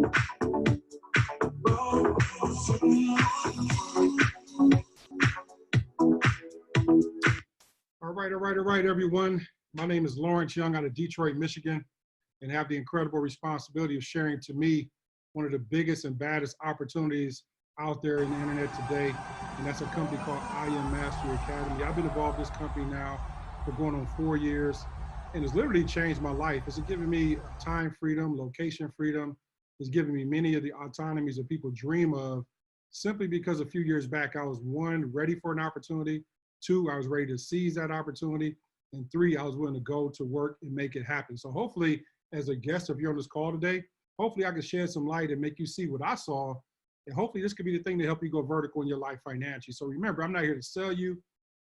All right, everyone. My name is Lawrence Young out of Detroit, Michigan, and have the incredible responsibility of sharing to me one of the biggest and baddest opportunities out there in the internet today, and that's a company called I Am Mastery Academy. I've been involved with this company now for going on 4 years, and it's literally changed my life. It's given me time freedom, location freedom. It's given me many of the autonomies that people dream of, simply because a few years back, I was, one, ready for an opportunity. Two, I was ready to seize that opportunity. And three, I was willing to go to work and make it happen. So hopefully, as a guest, if you're on this call today, hopefully I can shed some light and make you see what I saw. And hopefully this could be the thing to help you go vertical in your life financially. So remember, I'm not here to sell you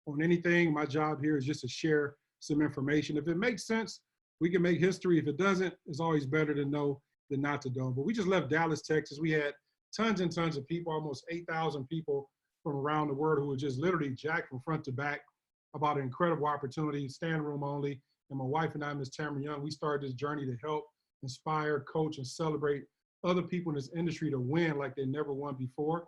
on anything. My job here is just to share some information. If it makes sense, we can make history. If it doesn't, it's always better to know than not to know. But we just left Dallas, Texas. We had tons and tons of people, almost 8,000 people from around the world who were just literally jacked from front to back about an incredible opportunity, stand room only. And my wife and I, Ms. Tamara Young, we started this journey to help inspire, coach, and celebrate other people in this industry to win like they never won before.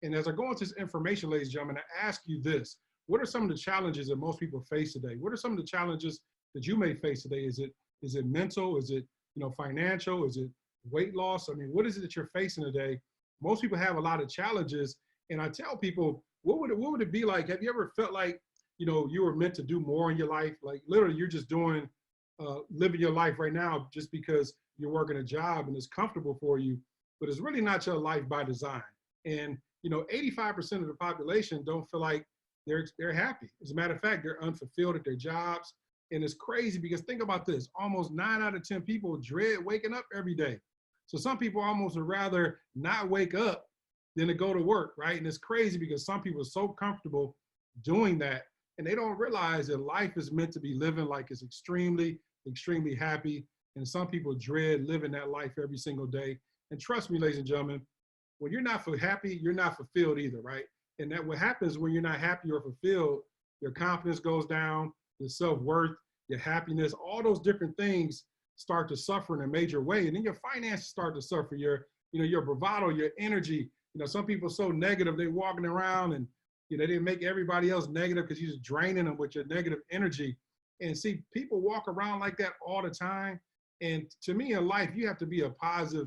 And as I go into this information, ladies and gentlemen, I ask you this: what are some of the challenges that most people face today? What are some of the challenges that you may face today? Is it mental? Is it financial? Is it weight loss? I mean, what is it that you're facing today? Most people have a lot of challenges. And I tell people, what would it be like? Have you ever felt like, you were meant to do more in your life? Like literally you're just doing, living your life right now just because you're working a job and it's comfortable for you, but it's really not your life by design. And 85% of the population don't feel like they're happy. As a matter of fact, they're unfulfilled at their jobs. And it's crazy because think about this, almost 9 out of 10 people dread waking up every day. So some people almost would rather not wake up than to go to work, right? And it's crazy because some people are so comfortable doing that, and they don't realize that life is meant to be living like it's extremely, extremely happy. And some people dread living that life every single day. And trust me, ladies and gentlemen, when you're not happy, you're not fulfilled either, right? And that what happens when you're not happy or fulfilled, your confidence goes down, your self-worth, your happiness, all those different things start to suffer in a major way. And then your finances start to suffer, your bravado, your energy. Some people are so negative, they're walking around and, they didn't make everybody else negative because you're just draining them with your negative energy. And see, people walk around like that all the time. And to me in life, you have to be a positive,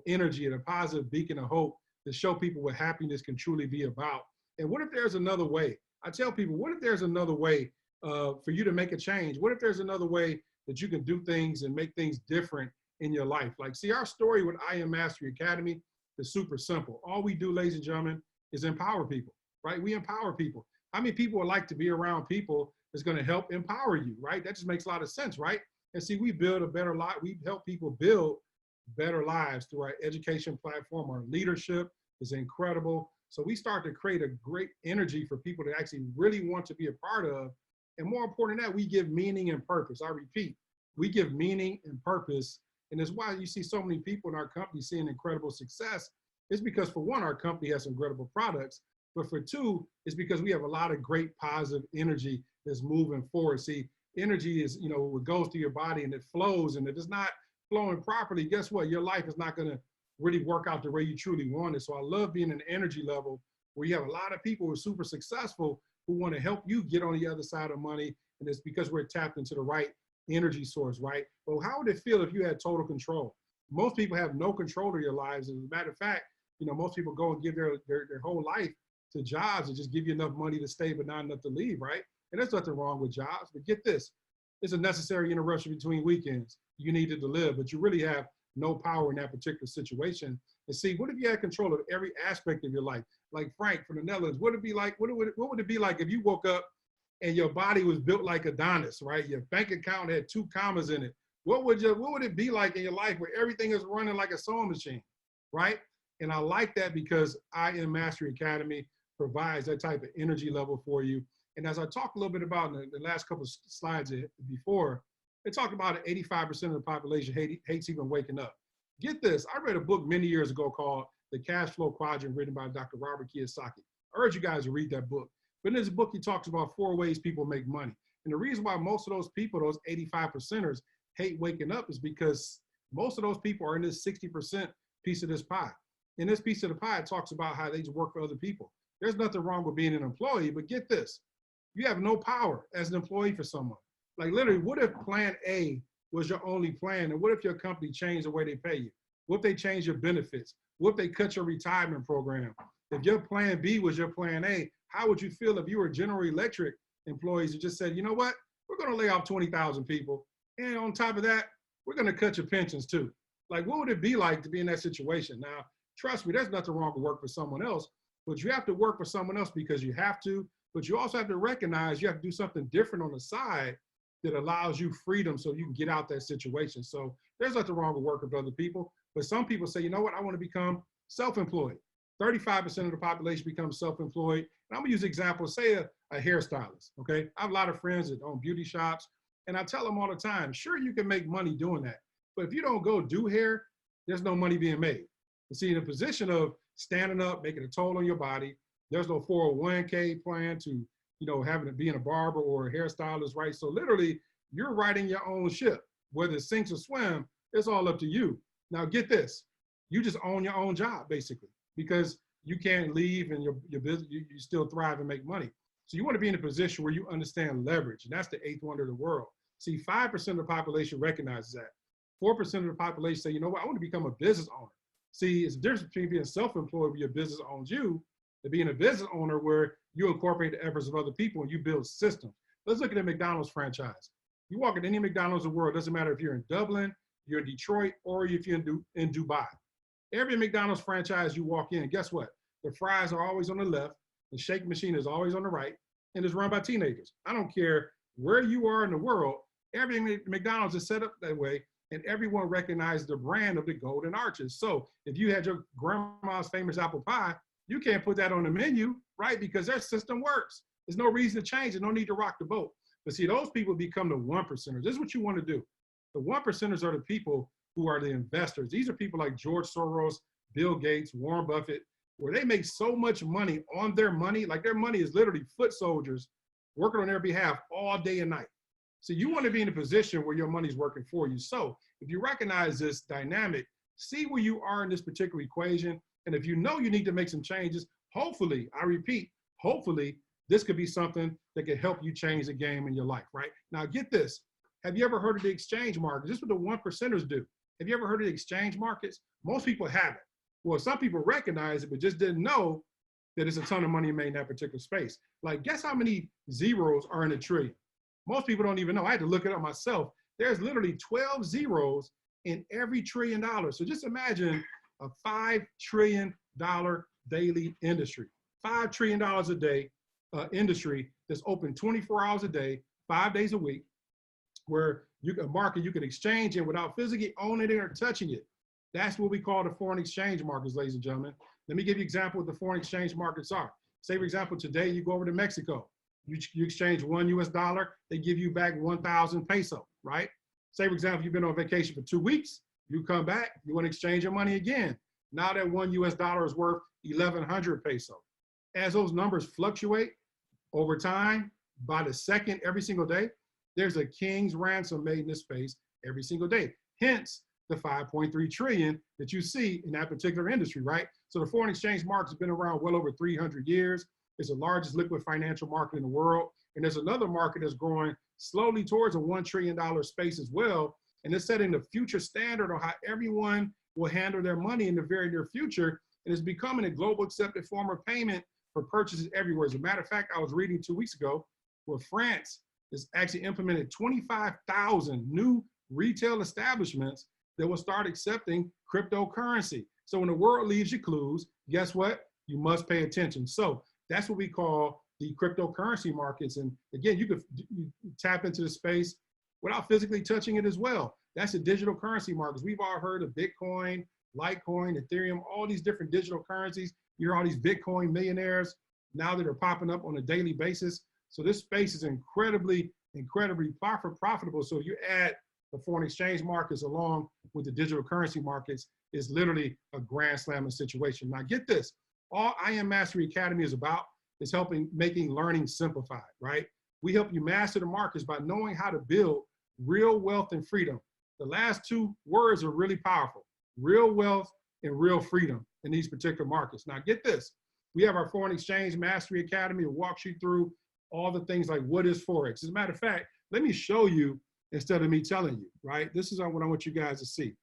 energy and a positive beacon of hope to show people what happiness can truly be about. And what if there's another way? I tell people, what if there's another way for you to make a change? What if there's another way that you can do things and make things different in your life? Like, see, our story with I Am Mastery Academy is super simple. All we do, ladies and gentlemen, is empower people, right? We empower people. How many people would like to be around people that's going to help empower you, right? That just makes a lot of sense, right? And see, we build a better life. We help people build better lives through our education platform. Our leadership is incredible. So we start to create a great energy for people to actually really want to be a part of. And more important than that, we give meaning and purpose. I repeat, we give meaning and purpose. And that's why you see so many people in our company seeing incredible success. It's because, for one, our company has incredible products, but for two, it's because we have a lot of great positive energy that's moving forward. See, energy is, what goes through your body and it flows, and if it's not flowing properly, guess what? Your life is not going to really work out the way you truly want it. So I love being an energy level where you have a lot of people who are super successful who want to help you get on the other side of money. And it's because we're tapped into the right energy source, right? Well, how would it feel if you had total control? Most people have no control of your lives. As a matter of fact, most people go and give their whole life to jobs that just give you enough money to stay, but not enough to leave, right? And there's nothing wrong with jobs, but get this, it's a necessary interruption between weekends. You need it to live, but you really have no power in that particular situation. And see, what if you had control of every aspect of your life? Like Frank from the Netherlands, what would it be like? What would it be like if you woke up and your body was built like Adonis, right? Your bank account had 2 commas in it. What would it be like in your life where everything is running like a sewing machine, right? And I like that because I Am Mastery Academy provides that type of energy level for you. And as I talked a little bit about in the last couple of slides before, they talked about 85% of the population hates even waking up. Get this, I read a book many years ago called The Cash Flow Quadrant, written by Dr. Robert Kiyosaki. I urge you guys to read that book. But in this book, he talks about 4 ways people make money. And the reason why most of those people, those 85%ers, hate waking up is because most of those people are in this 60% piece of this pie. In this piece of the pie, it talks about how they work for other people. There's nothing wrong with being an employee, but get this, you have no power as an employee for someone. Like literally, what if plan A was your only plan? And what if your company changed the way they pay you? What if they change your benefits? What if they cut your retirement program? If your plan B was your plan A, how would you feel if you were General Electric employees who just said, you know what, we're gonna lay off 20,000 people. And on top of that, we're gonna cut your pensions too. Like, what would it be like to be in that situation? Now, trust me, there's nothing wrong with work for someone else, but you have to work for someone else because you have to, but you also have to recognize you have to do something different on the side that allows you freedom so you can get out that situation. So there's nothing wrong with working for other people, but some people say, you know what, I want to become self-employed. 35% of the population becomes self-employed. And I'm gonna use an example, say a hairstylist, okay? I have a lot of friends that own beauty shops, and I tell them all the time, sure, you can make money doing that, but if you don't go do hair, there's no money being made. You see, in the position of standing up, making a toll on your body, there's no 401k plan to, you know, having to be a barber or a hairstylist, right? So literally, you're riding your own ship. Whether it sinks or swim, it's all up to you. Now get this, you just own your own job, basically, because you can't leave and your business, you still thrive and make money. So you want to be in a position where you understand leverage, and that's the eighth wonder of the world. See, 5% of the population recognizes that. 4% of the population say, you know what, I want to become a business owner. See, it's the difference between being self-employed where your business owns you and being a business owner where you incorporate the efforts of other people and you build systems. Let's look at the McDonald's franchise. You walk in any McDonald's in the world, doesn't matter if you're in Dublin, you're in Detroit, or if you're in Dubai. Every McDonald's franchise you walk in, guess what? The fries are always on the left, the shake machine is always on the right, and it's run by teenagers. I don't care where you are in the world, every McDonald's is set up that way, and everyone recognizes the brand of the golden arches. So if you had your grandma's famous apple pie, you can't put that on the menu, right? Because their system works. There's no reason to change it, no need to rock the boat. But see, those people become the 1%ers. This is what you want to do. The 1%ers are the people who are the investors. These are people like George Soros, Bill Gates, Warren Buffett, where they make so much money on their money, like their money is literally foot soldiers working on their behalf all day and night. So you want to be in a position where your money's working for you. So if you recognize this dynamic, see where you are in this particular equation. And if you know you need to make some changes, hopefully, I repeat, hopefully, this could be something that could help you change the game in your life, right? Now get this. Have you ever heard of the exchange markets? This is what the 1%ers do. Have you ever heard of the exchange markets? Most people haven't. Well, some people recognize it, but just didn't know that there's a ton of money made in that particular space. Like, guess how many zeros are in a trillion? Most people don't even know. I had to look it up myself. There's literally 12 zeros in every $1 trillion. So just imagine a $5 trillion daily industry. $5 trillion a day industry that's open 24 hours a day, 5 days a week, where you can market, you can exchange it without physically owning it or touching it. That's what we call the foreign exchange markets, ladies and gentlemen. Let me give you an example of what the foreign exchange markets are. Say, for example, today you go over to Mexico. You exchange $1 they give you back 1,000 peso, right? Say, for example, you've been on vacation for 2 weeks, you come back, you want to exchange your money again. Now that $1 is worth 1,100 peso. As those numbers fluctuate over time, by the second, every single day, there's a king's ransom made in this space every single day. Hence, the 5.3 trillion that you see in that particular industry, right? So the foreign exchange market has been around well over 300 years. It's the largest liquid financial market in the world. And there's another market that's growing slowly towards a $1 trillion space as well. And it's setting the future standard on how everyone will handle their money in the very near future. And it's becoming a global accepted form of payment for purchases everywhere. As a matter of fact, I was reading 2 weeks ago where France has actually implemented 25,000 new retail establishments that will start accepting cryptocurrency. So when the world leaves you clues, guess what? You must pay attention. So that's what we call the cryptocurrency markets. And again, you tap into the space without physically touching it as well. That's the digital currency markets. We've all heard of Bitcoin, Litecoin, Ethereum, all these different digital currencies. You hear all these Bitcoin millionaires now that are popping up on a daily basis. So this space is incredibly profitable. So you add the foreign exchange markets along with the digital currency markets, is literally a grand slamming situation. Now get this, all I Am Mastery Academy is about is making learning simplified, right? We help you master the markets by knowing how to build real wealth and freedom. The last two words are really powerful, real wealth and real freedom in these particular markets. Now get this, we have our Foreign Exchange Mastery Academy that walks you through all the things like what is Forex. As a matter of fact, let me show you instead of me telling you, right? This is what I want you guys to see.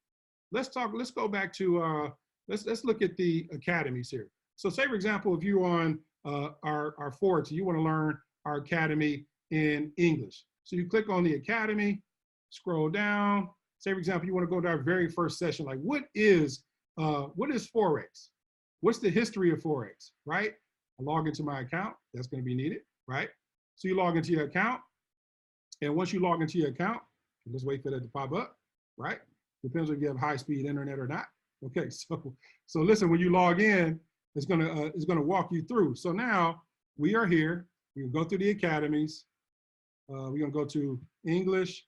Let's go back to, let's look at the academies here. So say for example, if you're on our Forex, you wanna learn our academy in English. So you click on the academy, scroll down. Say for example, you wanna go to our very first session, like what is Forex? What's the history of Forex, right? I log into my account, that's gonna be needed, right? So you log into your account, and once you log into your account, just wait for that to pop up, right? Depends if you have high-speed internet or not. Okay, so listen, when you log in, it's gonna walk you through. So now we are here. We can go through the academies. We're gonna go to English.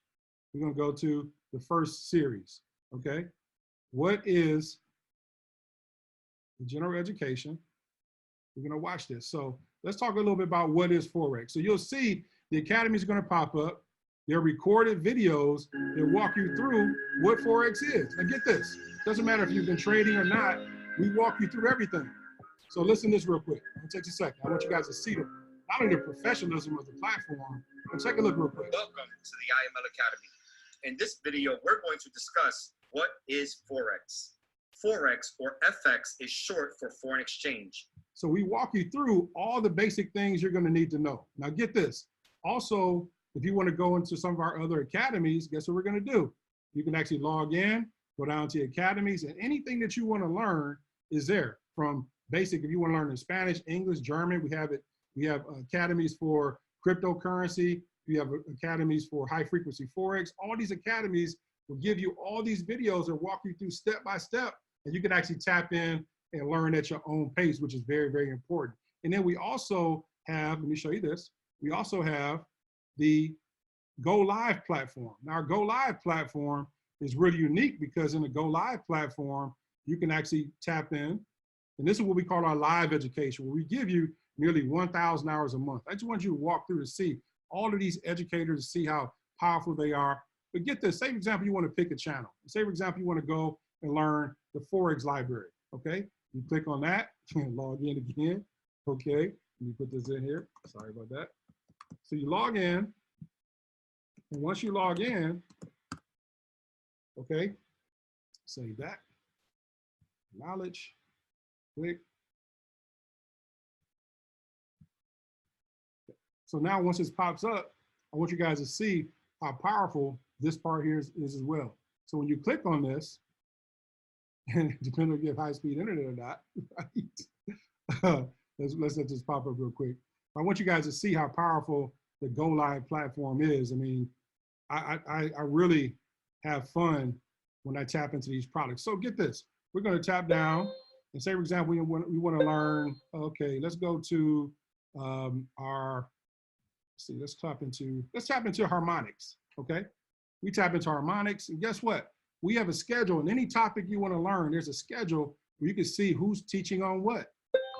We're gonna go to the first series. Okay, what is the general education? We're gonna watch this. So let's talk a little bit about what is Forex. So you'll see the academy is gonna pop up. They're recorded videos that walk you through what Forex is. Now get this, doesn't matter if you've been trading or not, we walk you through everything. So listen to this real quick. It takes a second. I want you guys to see not only the professionalism of the platform, but take a look real quick. Welcome to the IML Academy. In this video, we're going to discuss what is Forex. Forex, or FX, is short for foreign exchange. So we walk you through all the basic things you're gonna need to know. Now get this. Also, if you wanna go into some of our other academies, guess what we're gonna do? You can actually log in, go down to academies, and anything that you wanna learn is there. From basic, if you wanna learn in Spanish, English, German, we have it. We have academies for cryptocurrency. We have academies for high frequency Forex. All these academies will give you all these videos that walk you through step by step, and you can actually tap in and learn at your own pace, which is very, very important. And then we also have, let me show you this, we also have the Go Live platform. Now our Go Live platform is really unique because in the Go Live platform, you can actually tap in, and this is what we call our live education, where we give you nearly 1,000 hours a month. I just want you to walk through to see all of these educators, see how powerful they are. But get this, say for example, you want to pick a channel. Say for example, you want to go and learn the Forex library, okay? You click on that, log in again, okay? Let me put this in here, sorry about that. So you log in, and once you log in, okay, save that, knowledge, click. So now once this pops up, I want you guys to see how powerful this part here is as well. So when you click on this, and depending on if you have high-speed internet or not, right? let's let this pop up real quick. I want you guys to see how powerful the Go Live platform is. I mean, I really have fun when I tap into these products. So get this, we're gonna tap down and say, for example, we wanna learn, okay, let's go to let's tap into harmonics, okay? We tap into harmonics, and guess what? We have a schedule, and any topic you wanna learn, there's a schedule where you can see who's teaching on what,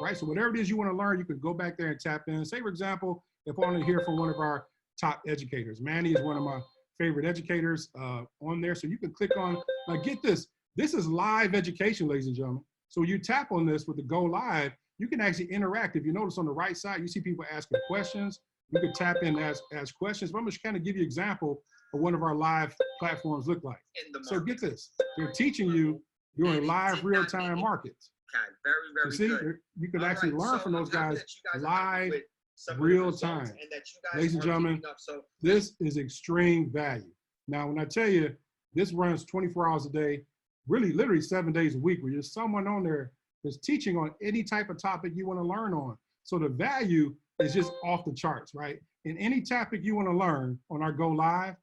right? So whatever it is you wanna learn, you can go back there and tap in. Say, for example, if I wanna hear from one of our top educators. Manny is one of my favorite educators on there, so you can click on, now get this is live education, ladies and gentlemen. So you tap on this with the Go Live, you can actually interact. If you notice on the right side, you see people asking questions. You can tap in and ask questions. But I'm just kind of give you an example of one of our live platforms look like. So get this, they're teaching you during live real-time markets. Very, very you see, good. you can actually learn from those guys live, real time. Ladies and gentlemen, this is extreme value. Now, when I tell you, this runs 24 hours a day, really literally 7 days a week, where there's someone on there that's teaching on any type of topic you want to learn on. So the value is just off the charts, right? In any topic you want to learn on our Go Live,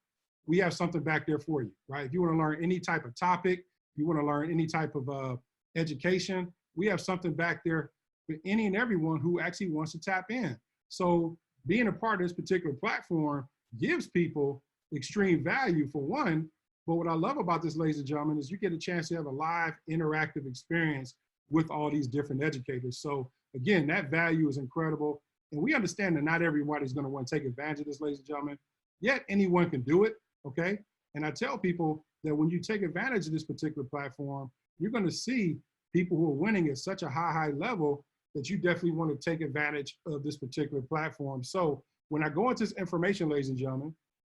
we have something back there for you, right? If you want to learn any type of topic, you want to learn any type of education, we have something back there for any and everyone who actually wants to tap in. So being a part of this particular platform gives people extreme value for one, but what I love about this, ladies and gentlemen, is you get a chance to have a live interactive experience with all these different educators. So again, that value is incredible. And we understand that not everybody's gonna want to take advantage of this, ladies and gentlemen, yet anyone can do it, okay? And I tell people that when you take advantage of this particular platform, you're gonna see people who are winning at such a high level that you definitely want to take advantage of this particular platform. So when I go into this information, ladies and gentlemen,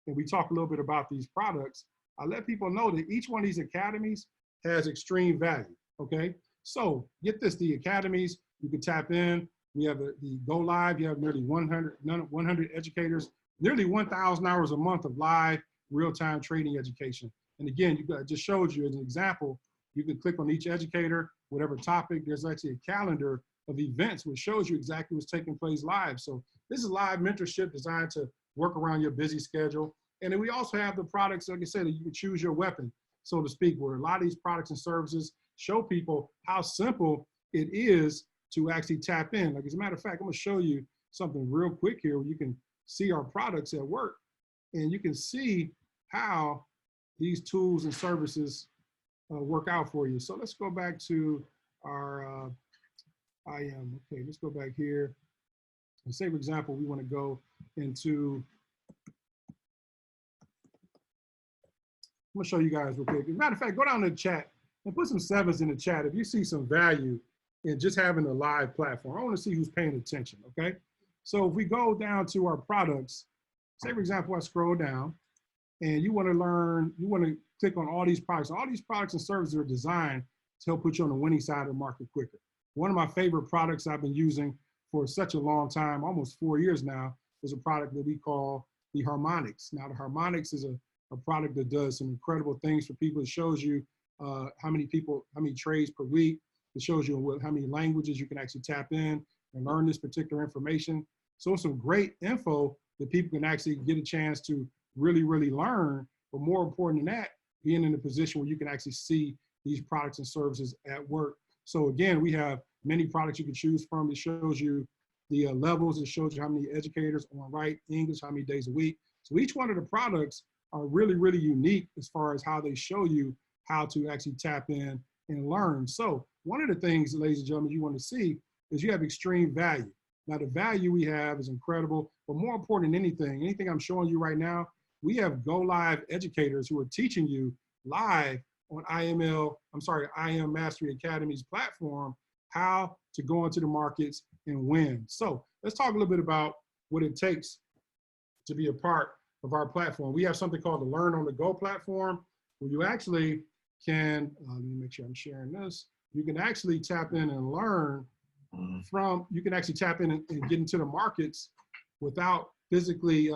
and we talk a little bit about these products, I let people know that each one of these academies has extreme value, okay? So get this, the academies, you can tap in. We have the Go Live, you have nearly 100 educators, nearly 1,000 hours a month of live real-time trading education. And again, I just showed you as an example, you can click on each educator, whatever topic, there's actually a calendar of events which shows you exactly what's taking place live. So this is live mentorship designed to work around your busy schedule. And then we also have the products, like I said, that you can choose your weapon, so to speak, where a lot of these products and services show people how simple it is to actually tap in. Like, as a matter of fact, I'm gonna show you something real quick here where you can see our products at work, and you can see how these tools and services work out for you. So let's go back to our IM. Okay, let's go back here. And say, for example, we want to go into, I'm gonna show you guys real quick. As a matter of fact, go down to the chat and put some sevens in the chat if you see some value in just having a live platform. I want to see who's paying attention, okay? So if we go down to our products, say for example, I scroll down and you want to learn, you want to click on all these products. All these products and services are designed to help put you on the winning side of the market quicker. One of my favorite products I've been using for such a long time, almost 4 years now, is a product that we call the Harmonics. Now the Harmonics is a product that does some incredible things for people. It shows you how many trades per week. It shows you how many languages you can actually tap in and learn this particular information. So it's some great info that people can actually get a chance to really, really learn. But more important than that, being in a position where you can actually see these products and services at work. So again, we have many products you can choose from. It shows you the levels. It shows you how many educators on write English, how many days a week. So each one of the products are really, really unique as far as how they show you how to actually tap in and learn. So one of the things, ladies and gentlemen, you want to see is you have extreme value. Now the value we have is incredible, but more important than anything I'm showing you right now, we have Go Live educators who are teaching you live on IM Mastery Academy's platform, how to go into the markets and win. So let's talk a little bit about what it takes to be a part of our platform. We have something called the Learn on the Go platform, where you actually can, let me make sure I'm sharing this. You can actually tap in and learn from, you can actually tap in and get into the markets without physically,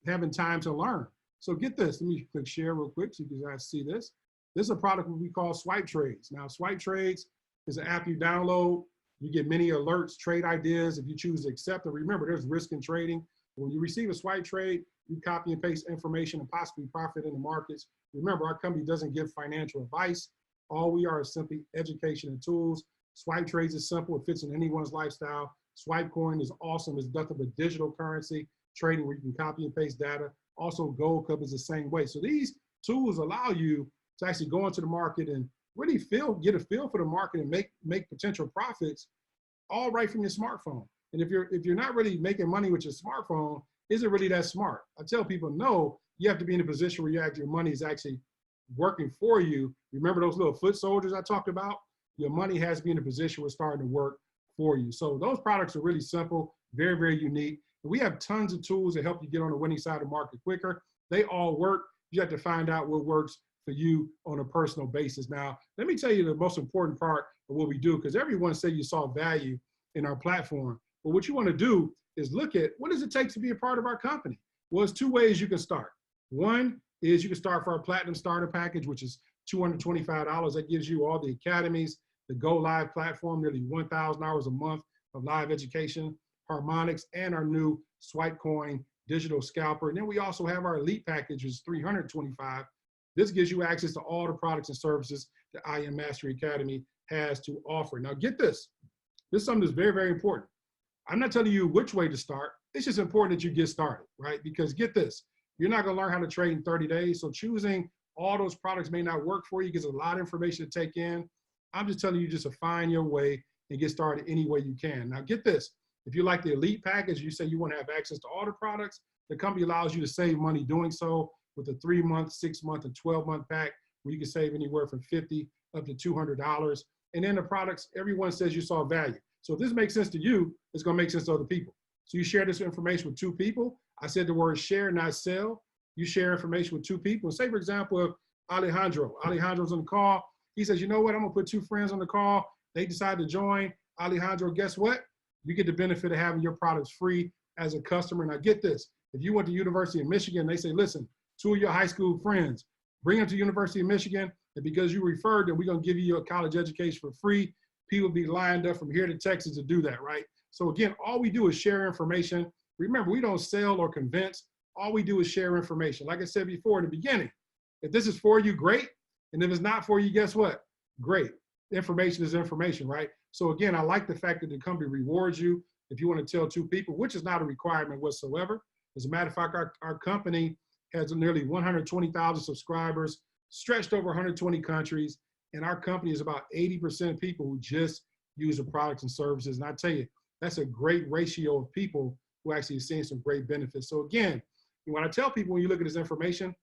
having time to learn. So get this, let me click share real quick so you guys see this. This is a product we call Swipe Trades. Now Swipe Trades is an app you download. You get many alerts, trade ideas if you choose to accept it. Remember, there's risk in trading. When you receive a swipe trade, you copy and paste information and possibly profit in the markets. Remember, our company doesn't give financial advice. All we are is simply education and tools. Swipe Trades is simple. It fits in anyone's lifestyle. Swipe Coin is awesome. It's nothing but digital currency trading where you can copy and paste data. Also, Gold Cup is the same way. So these tools allow you to actually go into the market and really get a feel for the market and make potential profits all right from your smartphone. And if you're not really making money with your smartphone, is it really that smart? I tell people, no, you have to be in a position where your money is actually working for you. Remember those little foot soldiers I talked about? Your money has to be in a position where it's starting to work for you. So those products are really simple, very, very unique. And we have tons of tools that help you get on the winning side of the market quicker. They all work. You have to find out what works for you on a personal basis. Now, let me tell you the most important part of what we do, because everyone said you saw value in our platform. But what you want to do is look at what does it take to be a part of our company? Well, there's two ways you can start. One is you can start for our Platinum Starter Package, which is $225. That gives you all the academies, the Go Live platform, nearly 1,000 hours a month of live education, Harmonics, and our new Swipe Coin digital scalper. And then we also have our Elite Package, which is $325. This gives you access to all the products and services that IM Mastery Academy has to offer. Now get this. This is something that's very, very important. I'm not telling you which way to start. It's just important that you get started, right? Because get this, you're not gonna learn how to trade in 30 days. So choosing all those products may not work for you because there's a lot of information to take in. I'm just telling you just to find your way and get started any way you can. Now get this, if you like the Elite Package, you say you wanna have access to all the products, the company allows you to save money doing so with a 3-month, 6-month, and 12-month pack where you can save anywhere from 50 up to $200. And then the products, everyone says you saw value. So if this makes sense to you, it's going to make sense to other people. So you share this information with 2 people. I said the word share, not sell. You share information with 2 people. And say, for example, Alejandro. Alejandro's on the call. He says, you know what? I'm going to put 2 friends on the call. They decide to join. Alejandro, guess what? You get the benefit of having your products free as a customer. Now get this. If you went to University of Michigan, they say, listen, 2 of your high school friends, bring them to University of Michigan. And because you referred them, we're going to give you a college education for free. People be lined up from here to Texas to do that, right? So again, all we do is share information. Remember, we don't sell or convince. All we do is share information. Like I said before in the beginning, if this is for you, great. And if it's not for you, guess what? Great. Information is information, right? So again, I like the fact that the company rewards you if you want to tell 2 people, which is not a requirement whatsoever. As a matter of fact, our company has nearly 120,000 subscribers, stretched over 120 countries. And our company is about 80% people who just use the products and services. And I tell you, that's a great ratio of people who actually are seeing some great benefits. So again, when I tell people, when you look at this information,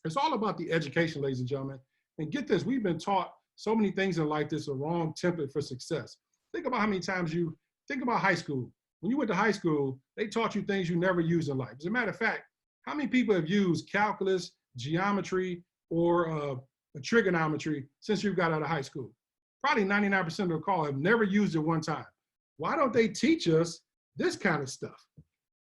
it's all about the education, ladies and gentlemen. And get this, we've been taught so many things in life that's a wrong template for success. Think about how many times think about high school. When you went to high school, they taught you things you never used in life. As a matter of fact, how many people have used calculus, geometry, or trigonometry since you got out of high school? Probably 99% of the call have never used it one time. Why don't they teach us this kind of stuff?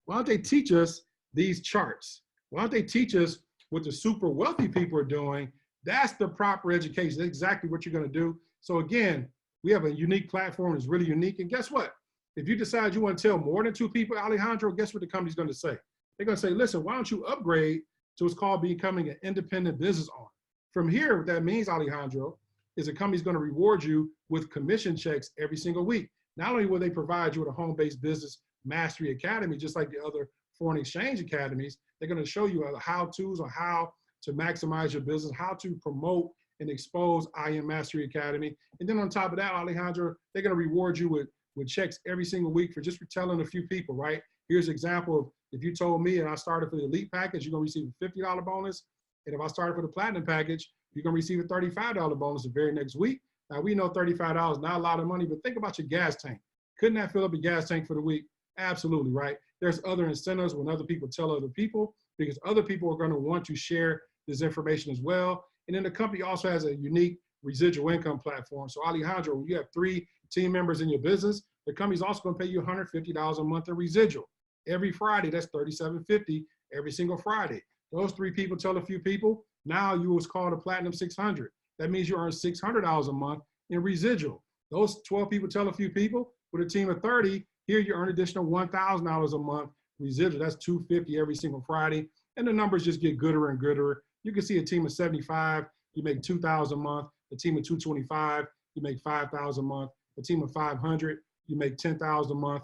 Why don't they teach us these charts? Why don't they teach us what the super wealthy people are doing? That's the proper education. That's exactly what you're going to do. So again, we have a unique platform that's really unique. And guess what? If you decide you want to tell more than 2 people, Alejandro, guess what the company's going to say? They're going to say, listen, why don't you upgrade to what's called becoming an independent business owner? From here, what that means, Alejandro, is the company's going to reward you with commission checks every single week. Not only will they provide you with a home-based business mastery academy, just like the other foreign exchange academies, they're going to show you how-tos on how to maximize your business, how to promote and expose IM Mastery Academy. And then on top of that, Alejandro, they're going to reward you with checks every single week for just for telling a few people, right? Here's an example of if you told me and I started for the elite package, you're going to receive a $50 bonus. And if I started for the platinum package, you're going to receive a $35 bonus the very next week. Now, we know $35 not a lot of money, but think about your gas tank. Couldn't that fill up your gas tank for the week? Absolutely, right? There's other incentives when other people tell other people, because other people are going to want to share this information as well. And then the company also has a unique residual income platform. So Alejandro, when you have 3 team members in your business, the company's also going to pay you $150 a month in residual. Every Friday, that's $37.50 every single Friday. Those 3 people tell a few people, now you was called a Platinum 600. That means you earn $600 a month in residual. Those 12 people tell a few people, with a team of 30, here you earn additional $1,000 a month residual. That's $250 every single Friday. And the numbers just get gooder and gooder. You can see a team of 75, you make $2,000 a month. A team of 225, you make $5,000 a month. A team of 500, you make $10,000 a month.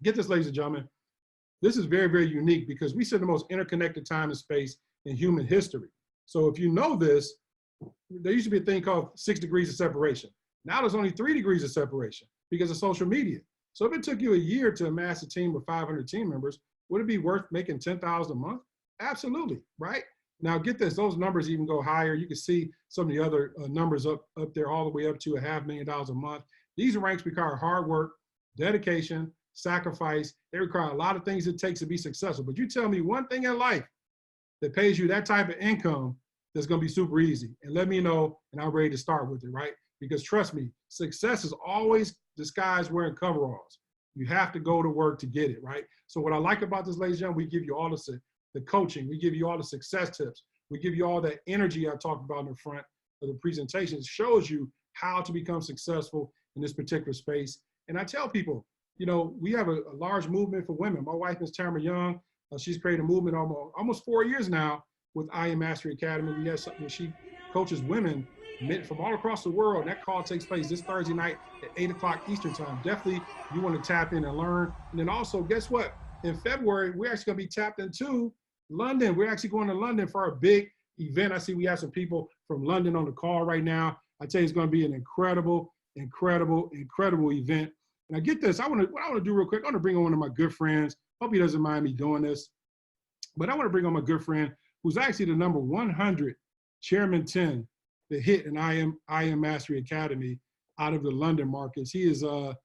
Get this, ladies and gentlemen. This is very, very unique because we sit in the most interconnected time and space in human history. So if you know this, there used to be a thing called 6 degrees of separation. Now there's only 3 degrees of separation because of social media. So if it took you a year to amass a team of 500 team members, would it be worth making $10,000 a month? Absolutely, right? Now get this, those numbers even go higher. You can see some of the other numbers up there all the way up to $500,000 a month. These ranks require hard work, dedication, sacrifice. They require a lot of things it takes to be successful. But you tell me one thing in life that pays you that type of income that's going to be super easy. And let me know, and I'm ready to start with it, right? Because trust me, success is always disguised wearing coveralls. You have to go to work to get it, right? So what I like about this, ladies and gentlemen, we give you all the coaching. We give you all the success tips. We give you all that energy I talked about in the front of the presentation. It shows you how to become successful in this particular space. And I tell people, you know, we have a large movement for women. My wife is Tamara Young. She's created a movement almost 4 years now with IM Mastery Academy. We have something where she coaches women from all across the world. That call takes place this Thursday night at 8 o'clock Eastern time. Definitely you want to tap in and learn. And then also, guess what? In February, we're actually going to be tapped into London. We're actually going to London for our big event. I see we have some people from London on the call right now. I tell you, it's going to be an incredible, incredible, incredible event. Now get this, what I want to do real quick, I want to bring on one of my good friends. Hope he doesn't mind me doing this. But I want to bring on my good friend who's actually the number 100 Chairman 10 the hit in IM Mastery Academy out of the London markets. He is a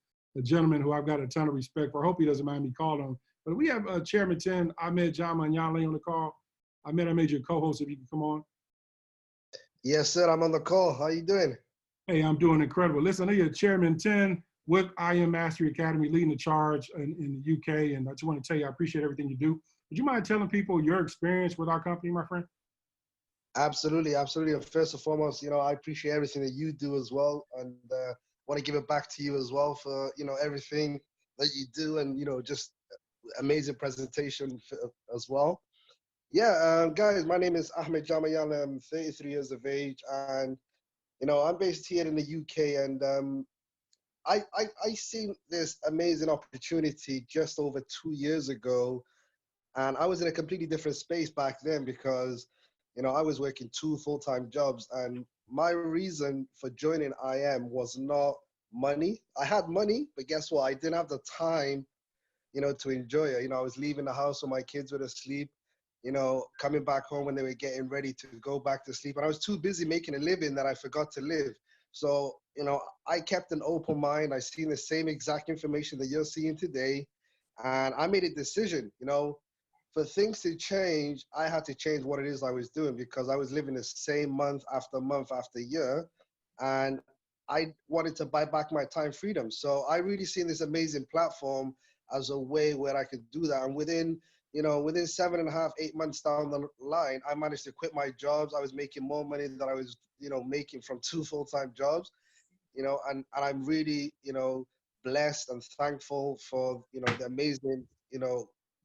gentleman who I've got a ton of respect for. I hope he doesn't mind me calling him. But we have Chairman 10, Ahmed Jamanyale on the call. Ahmed, I made you a co-host if you can come on. Yes, sir. I'm on the call. How you doing? Hey, I'm doing incredible. Listen, I know you're Chairman 10 with IM Mastery Academy, leading the charge in the UK. And I just want to tell you, I appreciate everything you do. Would you mind telling people your experience with our company, my friend? Absolutely, absolutely. And first and foremost, I appreciate everything that you do as well, and want to give it back to you as well for everything that you do, and just amazing presentation as well. Yeah, guys, my name is Ahmed Jamayala. I'm 33 years of age, and I'm based here in the UK, and I seen this amazing opportunity just over 2 years ago, and I was in a completely different space back then because I was working 2 full-time jobs, and my reason for joining IM was not money. I had money, but guess what? I didn't have the time, to enjoy it. I was leaving the house when my kids were asleep, coming back home when they were getting ready to go back to sleep. And I was too busy making a living that I forgot to live. So, I kept an open mind. I seen the same exact information that you're seeing today. And I made a decision, for things to change, I had to change what it is I was doing because I was living the same month after year. And I wanted to buy back my time freedom. So I really seen this amazing platform as a way where I could do that. And within 7.5, 8 months down the line, I managed to quit my jobs. I was making more money than I was, making from 2 full-time jobs, and I'm really, blessed and thankful for, the amazing,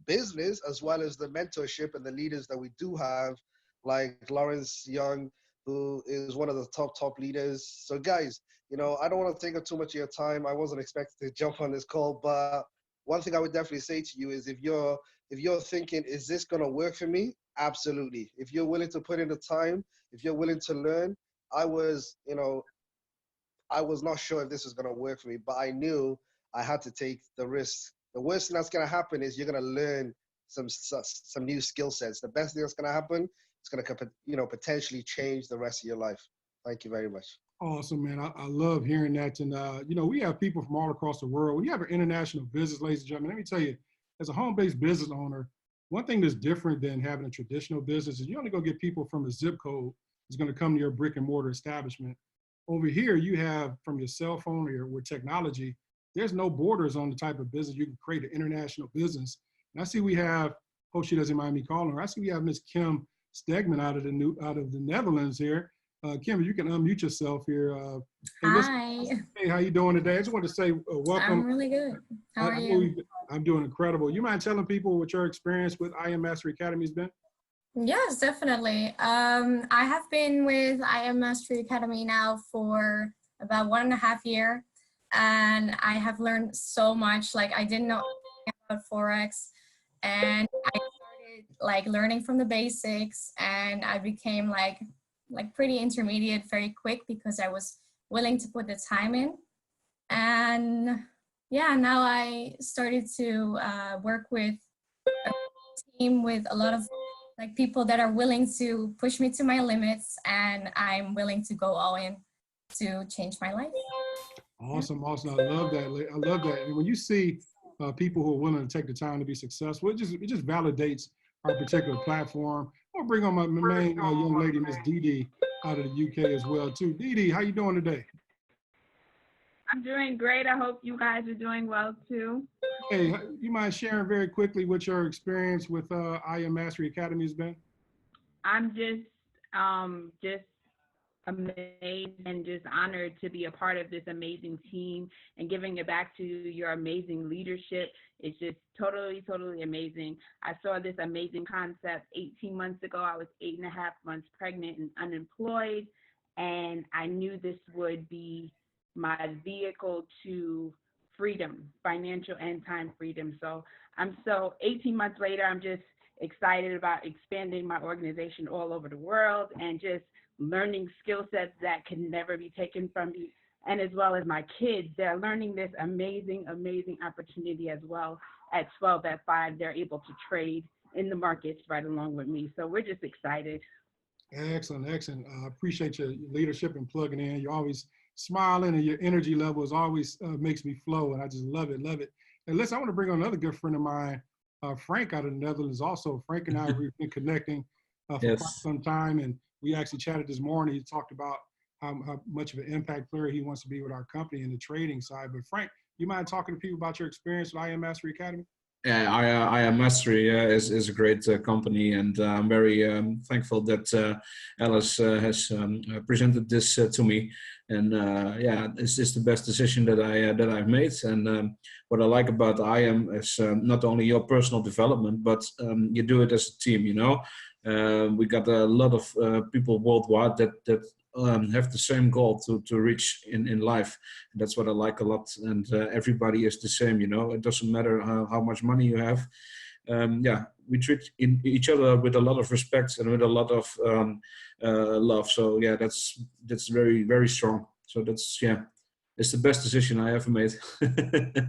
business as well as the mentorship and the leaders that we do have, like Lawrence Young, who is one of the top leaders. So guys, I don't want to take up too much of your time. I wasn't expecting to jump on this call, but one thing I would definitely say to you is if you're thinking, is this going to work for me? Absolutely. If you're willing to put in the time, if you're willing to learn, I was not sure if this was going to work for me, but I knew I had to take the risk. The worst thing that's going to happen is you're going to learn some new skill sets. The best thing that's going to happen, it's going to, potentially change the rest of your life. Thank you very much. Awesome, man. I love hearing that. And, we have people from all across the world. When you have an international business, ladies and gentlemen, let me tell you, as a home-based business owner, one thing that's different than having a traditional business is you only go get people from a zip code who's going to come to your brick and mortar establishment. Over here, you have from your cell phone or with technology, there's no borders on the type of business. You can create an international business. And I see we have, hope she doesn't mind me calling her. I see we have Miss Kim Stegman out of the Netherlands here. Kim, you can unmute yourself here. Hi. Hey, how you doing today? I just want to say welcome. I'm really good. How are you? I'm doing incredible. You mind telling people what your experience with IM Mastery Academy has been? Yes, definitely. I have been with IM Mastery Academy now for about 1.5 years, and I have learned so much. Like, I didn't know anything about Forex, and I started learning from the basics, and I became like pretty intermediate very quick because I was willing to put the time in. And yeah, now I started to work with a team with a lot of people that are willing to push me to my limits, and I'm willing to go all in to change my life. Awesome. I love that. I love that. And when you see people who are willing to take the time to be successful, it just validates our particular platform. I'll bring on my main young lady, Miss Dee out of the UK as well too. Dee, how you doing today? I'm doing great. I hope you guys are doing well too. Hey, you mind sharing very quickly what your experience with IM Mastery Academy has been? I'm just amazed and just honored to be a part of this amazing team and giving it back to your amazing leadership. It's just totally amazing. I saw this amazing concept 18 months ago. I was 8.5 months pregnant and unemployed, and I knew this would be my vehicle to freedom, financial and time freedom. So 18 months later, I'm just excited about expanding my organization all over the world and just learning skill sets that can never be taken from me. And as well as my kids, they're learning this amazing opportunity as well. At 12, at 5, they're able to trade in the markets right along with me. So we're just excited. Excellent, excellent. I appreciate your leadership and plugging in. You're always smiling, and your energy level is always makes me flow, and I just love it, love it. And listen, I want to bring on another good friend of mine, Frank out of the Netherlands. Also, Frank and I we've been connecting for quite Yes. some time, and we actually chatted this morning. He talked about how much of an impact player he wants to be with our company in the trading side. But Frank, you mind talking to people about your experience with IM Mastery Academy? Yeah, I am Mastery is a great company, and I'm very thankful that Alice has presented this to me. And yeah, it's the best decision that I've made. And what I like about IM is not only your personal development, but you do it as a team. You know, we got a lot of people worldwide that have the same goal to reach in life. And that's what I like a lot. And everybody is the same, you know. It doesn't matter how much money you have. Yeah, we treat each other with a lot of respect and with a lot of love. So yeah, that's very, very strong. So that's, yeah, it's the best decision I ever made.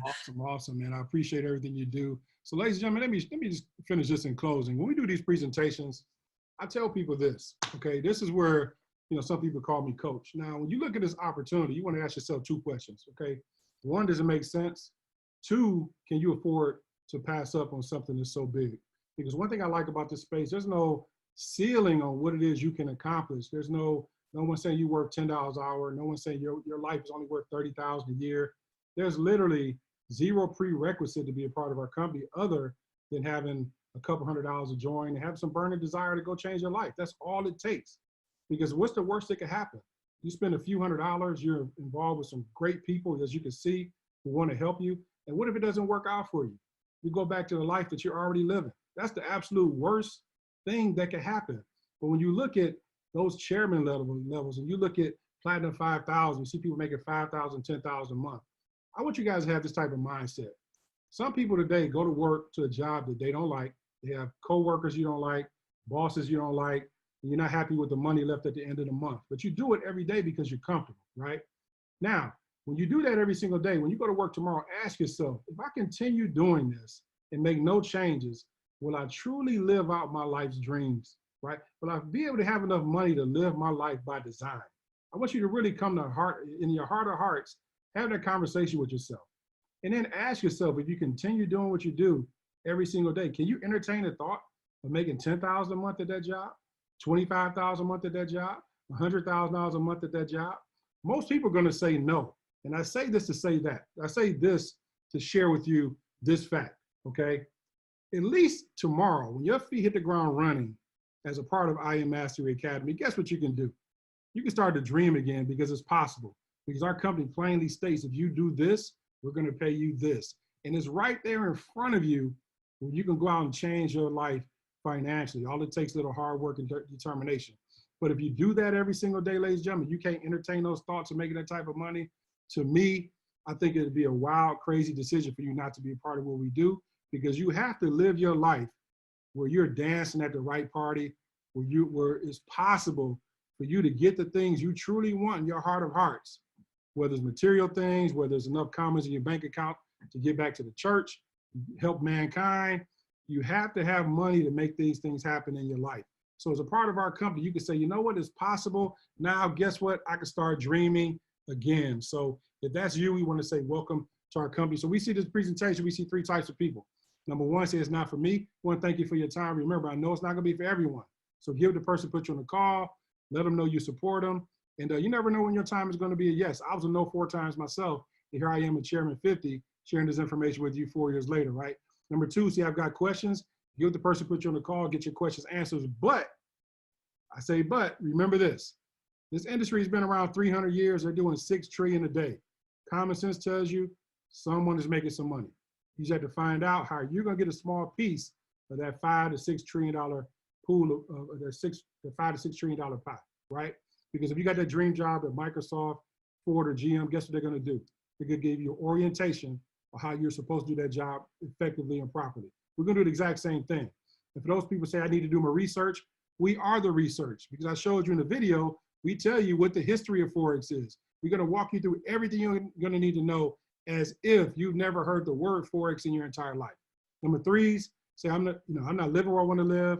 Awesome, awesome, man. I appreciate everything you do. So, ladies and gentlemen, let me just finish this in closing. When we do these presentations, I tell people this. Okay, this is where some people call me coach. Now, when you look at this opportunity, you want to ask yourself two questions. Okay, one, does it make sense? Two, can you afford to pass up on something that's so big? Because one thing I like about this space, there's no ceiling on what it is you can accomplish. There's no one saying you work $10 an hour. No one saying your life is only worth $30,000 a year. There's literally zero prerequisite to be a part of our company other than having a couple $100 to join and have some burning desire to go change your life. That's all it takes. Because what's the worst that could happen? You spend a few $100s, you're involved with some great people, as you can see, who want to help you. And what if it doesn't work out for you? You go back to the life that you're already living. That's the absolute worst thing that could happen. But when you look at those chairman levels and you look at Platinum 5,000, you see people making 5,000, 10,000 a month. I want you guys to have this type of mindset. Some people today go to work to a job that they don't like. They have coworkers you don't like, bosses you don't like, and you're not happy with the money left at the end of the month. But you do it every day because you're comfortable, right? Now, when you do that every single day, when you go to work tomorrow, ask yourself, if I continue doing this and make no changes, will I truly live out my life's dreams, right? Will I be able to have enough money to live my life by design? I want you to really come to heart, in your heart of hearts, have that conversation with yourself. And then ask yourself, if you continue doing what you do every single day, can you entertain the thought of making $10,000 a month at that job, $25,000 a month at that job, $100,000 a month at that job? Most people are going to say no. And I say this to say that. I say this to share with you this fact, okay? At least tomorrow, when your feet hit the ground running as a part of IM Mastery Academy, guess what you can do? You can start to dream again, because it's possible. Because our company plainly states, if you do this, we're going to pay you this. And it's right there in front of you where you can go out and change your life financially. All it takes is a little hard work and determination. But if you do that every single day, ladies and gentlemen, you can't entertain those thoughts of making that type of money. To me, I think it'd be a wild, crazy decision for you not to be a part of what we do, because you have to live your life where you're dancing at the right party, where it's possible for you to get the things you truly want in your heart of hearts, whether it's material things, whether there's enough commas in your bank account to give back to the church, help mankind. You have to have money to make these things happen in your life. So as a part of our company, you can say, you know what, it's possible. Now, guess what? I can start dreaming again. So if that's you, we want to say welcome to our company. So we see this presentation, we see three types of people. Number one, say it's not for me. I want to thank you for your time. Remember, I know it's not going to be for everyone. So give the person, put you on the call, let them know you support them. And you never know when your time is going to be a yes. I was a no 4 times myself. And here I am at Chairman 50, sharing this information with you 4 years later, right? Number two, see, I've got questions. Give the person, put you on the call, get your questions answered. But, I say but, remember this. This industry has been around 300 years. They're doing $6 trillion a day. Common sense tells you someone is making some money. You just have to find out how you're going to get a small piece of that $5 to $6 trillion pool of the $5 to $6 trillion pie, right? Because if you got that dream job at Microsoft, Ford, or GM, guess what they're going to do? They're going to give you orientation on how you're supposed to do that job effectively and properly. We're going to do the exact same thing. And for those people who say, I need to do my research, we are the research. Because I showed you in the video, we tell you what the history of Forex is. We're going to walk you through everything you're going to need to know, as if you've never heard the word Forex in your entire life. Number threes, say, I'm not living where I want to live.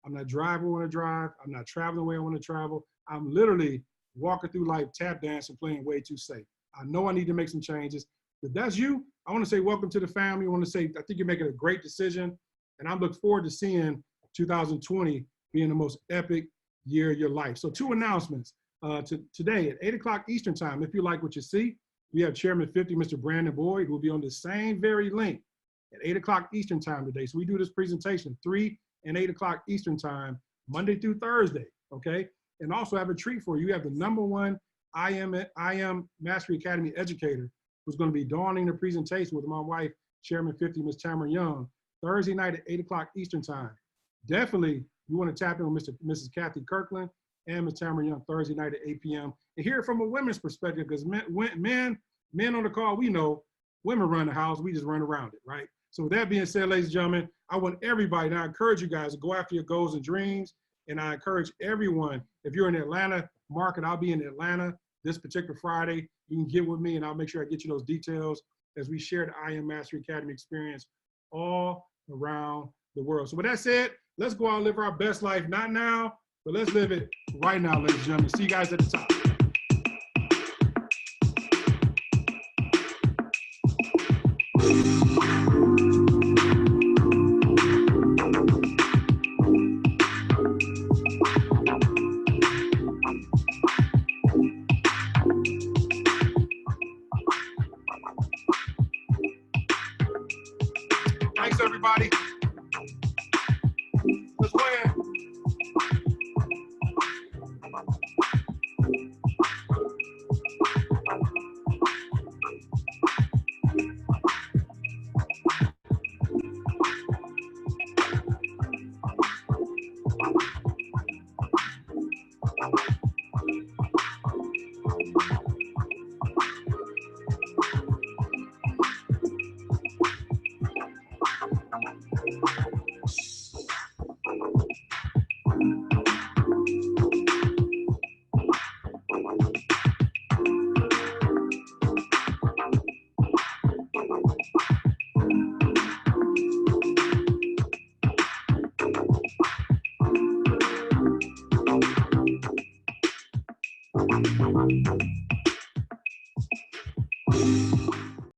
I'm not driving where I want to drive. I'm not traveling the way I want to travel. I'm literally walking through life tap dancing, playing way too safe. I know I need to make some changes. If that's you, I want to say welcome to the family. I want to say I think you're making a great decision, and I look forward to seeing 2020 being the most epic year of your life. So 2 announcements today at 8 o'clock Eastern time. If you like what you see, we have Chairman 50, Mr. Brandon Boyd, who will be on the same very link at 8 o'clock Eastern time today. So we do this presentation 3 and 8 o'clock Eastern time, Monday through Thursday, okay? And also have a treat for you. You have the #1 I am Mastery Academy educator who's going to be donning the presentation with my wife, Chairman 50, Ms. Tamara Young, Thursday night at 8 o'clock Eastern time. Definitely, you want to tap in with Mrs. Kathy Kirkland and Ms. Tamara Young Thursday night at 8 p.m. and hear it from a women's perspective, because men on the call, we know women run the house, we just run around it, right? So with that being said, ladies and gentlemen, I want everybody, and I encourage you guys to go after your goals and dreams, and I encourage everyone, if you're in the Atlanta market, I'll be in Atlanta this particular Friday. You can get with me and I'll make sure I get you those details as we share the I Am Mastery Academy experience all around the world. So with that said, let's go out and live our best life, not now, but let's live it right now, ladies and gentlemen. See you guys at the top. Thanks, everybody. Let's win. Thank you.